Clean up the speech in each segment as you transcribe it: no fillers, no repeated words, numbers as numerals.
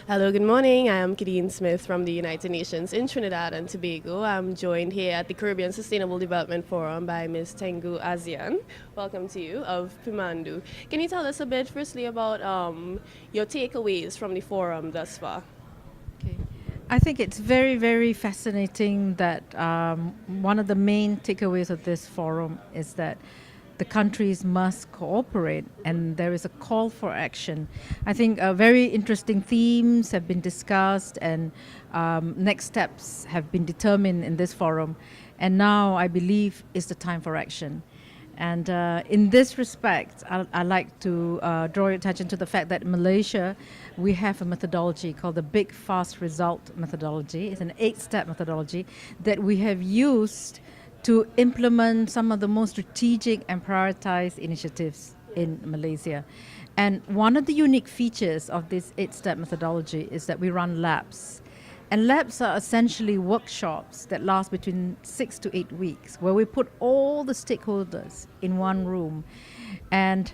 Hello, good morning. I am Kadeen Smith from the United Nations in Trinidad and Tobago. I'm joined here at the Caribbean Sustainable Development Forum by Ms. Tengku Azian. Welcome to you of PEMANDU. Can you tell us a bit, firstly, about your takeaways from the forum thus far? Okay. I think it's very, very fascinating that one of the main takeaways of this forum is that the countries must cooperate and there is a call for action. I think very interesting themes have been discussed and next steps have been determined in this forum. And now I believe is the time for action. And in this respect, I like to draw your attention to the fact that in Malaysia, we have a methodology called the Big Fast Result methodology. It's an 8-step methodology that we have used to implement some of the most strategic and prioritized initiatives in Malaysia. And one of the unique features of this 8-step methodology is that we run labs. And labs are essentially workshops that last between 6 to 8 weeks, where we put all the stakeholders in one room. And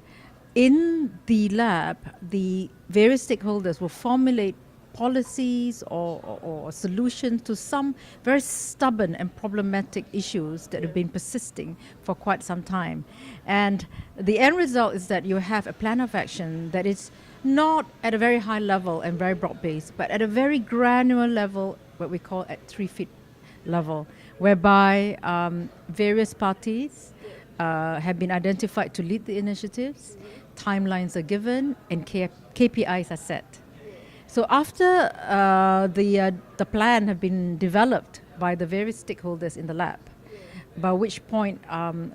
in the lab, the various stakeholders will formulate policies or solutions to some very stubborn and problematic issues that have been persisting for quite some time. And the end result is that you have a plan of action that is not at a very high level and very broad based, but at a very granular level, what we call at 3 feet level, whereby various parties have been identified to lead the initiatives, timelines are given, and KPIs are set. So after the plan have been developed by the various stakeholders in the lab, by which point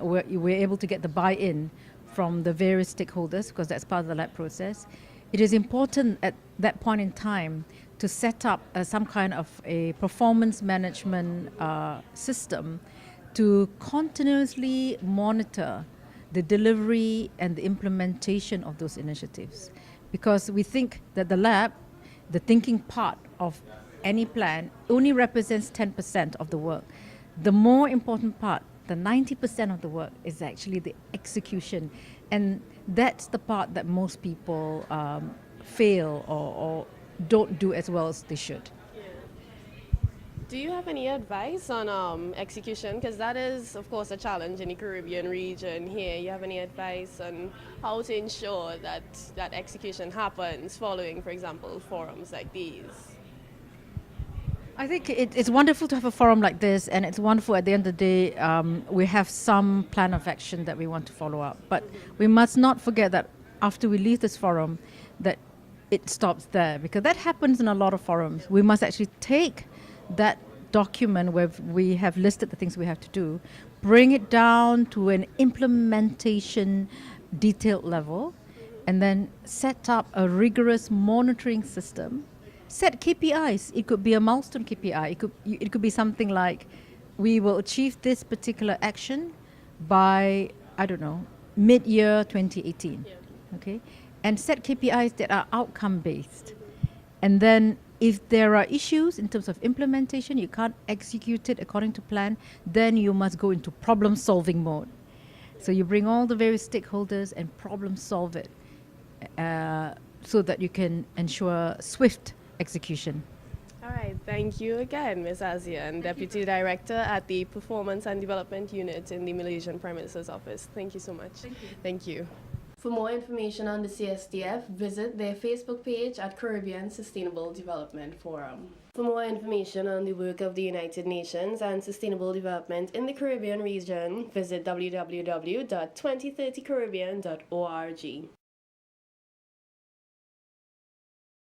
we're able to get the buy-in from the various stakeholders, because that's part of the lab process, it is important at that point in time to set up some kind of a performance management system to continuously monitor the delivery and the implementation of those initiatives. Because we think that the lab, the thinking part of any plan, only represents 10% of the work. The more important part, the 90% of the work, is actually the execution. And that's the part that most people fail or don't do as well as they should. Do you have any advice on execution? Because that is, of course, a challenge in the Caribbean region here. You have any advice on how to ensure that that execution happens following, for example, forums like these? I think it's wonderful to have a forum like this, and it's wonderful at the end of the day we have some plan of action that we want to follow up. But we must not forget that after we leave this forum, that it stops there, because that happens in a lot of forums. We must actually take that document where we have listed the things we have to do, bring it down to an implementation detailed level, and then set up a rigorous monitoring system. Set KPIs. It could be a milestone KPI. It could be something like, we will achieve this particular action by, I don't know, mid-year 2018. Okay, and set KPIs that are outcome based. And then if there are issues in terms of implementation, you can't execute it according to plan, then you must go into problem solving mode. So you bring all the various stakeholders and problem solve it so that you can ensure swift execution. All right, thank you again, Ms. Azian, Deputy Director at the Performance and Development Unit in the Malaysian Prime Minister's Office. Thank you so much. Thank you. Thank you. For more information on the CSDF, visit their Facebook page at Caribbean Sustainable Development Forum. For more information on the work of the United Nations and sustainable development in the Caribbean region, visit www.2030caribbean.org.